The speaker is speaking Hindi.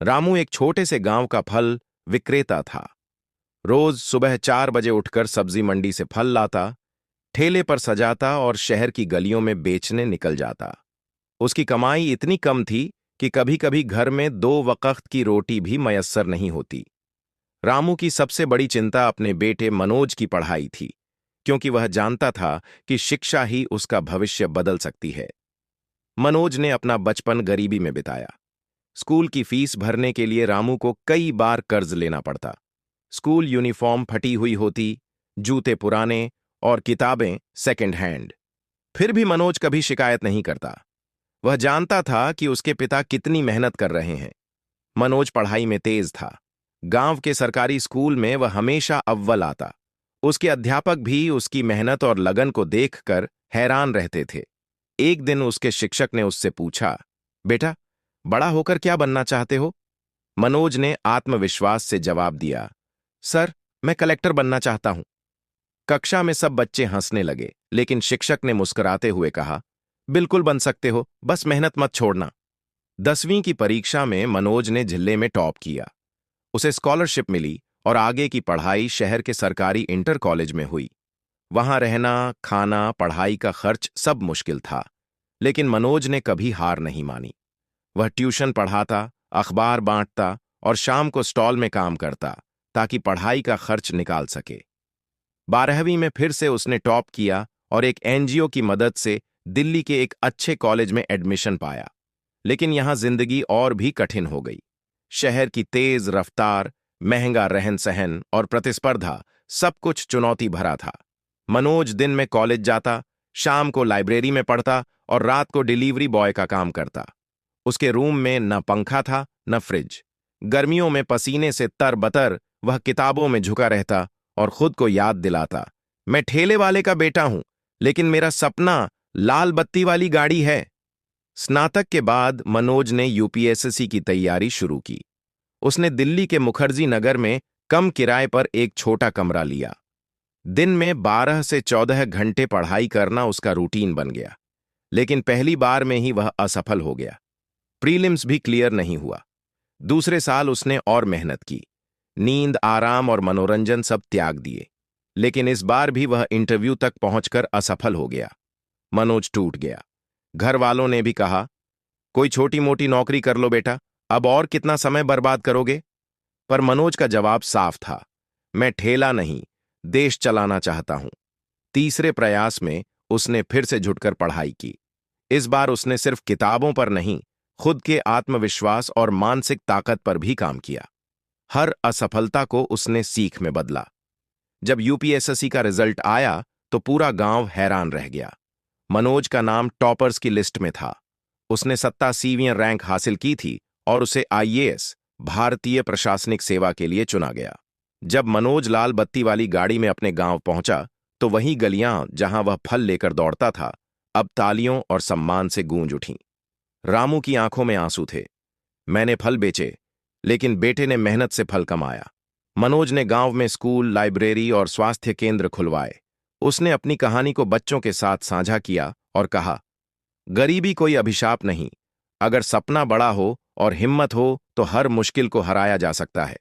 रामू एक छोटे से गांव का फल विक्रेता था। रोज सुबह 4 बजे उठकर सब्जी मंडी से फल लाता, ठेले पर सजाता और शहर की गलियों में बेचने निकल जाता। उसकी कमाई इतनी कम थी कि कभी-कभी घर में 2 वक्त की रोटी भी मयस्सर नहीं होती। रामू की सबसे बड़ी चिंता अपने बेटे मनोज की पढ़ाई थी, क्योंकि वह जानता था कि शिक्षा ही उसका भविष्य बदल सकती है। मनोज ने अपना बचपन गरीबी में बिताया। स्कूल की फीस भरने के लिए रामू को कई बार कर्ज लेना पड़ता। स्कूल यूनिफॉर्म फटी हुई होती, जूते पुराने और किताबें सेकंड हैंड। फिर भी मनोज कभी शिकायत नहीं करता। वह जानता था कि उसके पिता कितनी मेहनत कर रहे हैं। मनोज पढ़ाई में तेज था। गांव के सरकारी स्कूल में वह हमेशा अव्वल आता। उसके अध्यापक भी उसकी मेहनत और लगन को देखकर हैरान रहते थे। एक दिन उसके शिक्षक ने उससे पूछा, बेटा, बड़ा होकर क्या बनना चाहते हो? मनोज ने आत्मविश्वास से जवाब दिया, सर, मैं कलेक्टर बनना चाहता हूं। कक्षा में सब बच्चे हंसने लगे, लेकिन शिक्षक ने मुस्कुराते हुए कहा, बिल्कुल बन सकते हो, बस मेहनत मत छोड़ना। 10वीं की परीक्षा में मनोज ने जिले में टॉप किया। उसे स्कॉलरशिप मिली और आगे की पढ़ाई शहर के सरकारी इंटर कॉलेज में हुई। वहां रहना, खाना, पढ़ाई का खर्च सब मुश्किल था, लेकिन मनोज ने कभी हार नहीं मानी। वह ट्यूशन पढ़ाता, अखबार बांटता और शाम को स्टॉल में काम करता, ताकि पढ़ाई का खर्च निकाल सके। 12वीं में फिर से उसने टॉप किया और एक एनजीओ की मदद से दिल्ली के एक अच्छे कॉलेज में एडमिशन पाया। लेकिन यहां जिंदगी और भी कठिन हो गई। शहर की तेज रफ्तार, महंगा रहन सहन और प्रतिस्पर्धा, सब कुछ चुनौती भरा था। मनोज दिन में कॉलेज जाता, शाम को लाइब्रेरी में पढ़ता और रात को डिलीवरी बॉय का काम करता। उसके रूम में न पंखा था न फ्रिज। गर्मियों में पसीने से तरबतर वह किताबों में झुका रहता और खुद को याद दिलाता, मैं ठेले वाले का बेटा हूं, लेकिन मेरा सपना लाल बत्ती वाली गाड़ी है। स्नातक के बाद मनोज ने यूपीएससी की तैयारी शुरू की। उसने दिल्ली के मुखर्जी नगर में कम किराए पर एक छोटा कमरा लिया। दिन में 12 से 14 घंटे पढ़ाई करना उसका रूटीन बन गया। लेकिन पहली बार में ही वह असफल हो गया। प्रीलिम्स भी क्लियर नहीं हुआ। दूसरे साल उसने और मेहनत की। नींद, आराम और मनोरंजन सब त्याग दिए। लेकिन इस बार भी वह इंटरव्यू तक पहुंचकर असफल हो गया। मनोज टूट गया। घर वालों ने भी कहा, कोई छोटी मोटी नौकरी कर लो बेटा, अब और कितना समय बर्बाद करोगे? पर मनोज का जवाब साफ था, मैं ठेला नहीं, देश चलाना चाहता हूं। तीसरे प्रयास में उसने फिर से जुटकर पढ़ाई की। इस बार उसने सिर्फ किताबों पर नहीं, खुद के आत्मविश्वास और मानसिक ताकत पर भी काम किया। हर असफलता को उसने सीख में बदला। जब यूपीएससी का रिजल्ट आया तो पूरा गांव हैरान रह गया। मनोज का नाम टॉपर्स की लिस्ट में था। उसने 87वीं रैंक हासिल की थी और उसे आईएएस, भारतीय प्रशासनिक सेवा के लिए चुना गया। जब मनोज लाल बत्ती वाली गाड़ी में अपने गांव पहुंचा, तो वही गलियां जहां वह फल लेकर दौड़ता था, अब तालियों और सम्मान से गूंज उठीं। रामू की आंखों में आंसू थे। मैंने फल बेचे, लेकिन बेटे ने मेहनत से फल कमाया। मनोज ने गांव में स्कूल, लाइब्रेरी और स्वास्थ्य केंद्र खुलवाए। उसने अपनी कहानी को बच्चों के साथ साझा किया और कहा, गरीबी कोई अभिशाप नहीं, अगर सपना बड़ा हो और हिम्मत हो तो हर मुश्किल को हराया जा सकता है।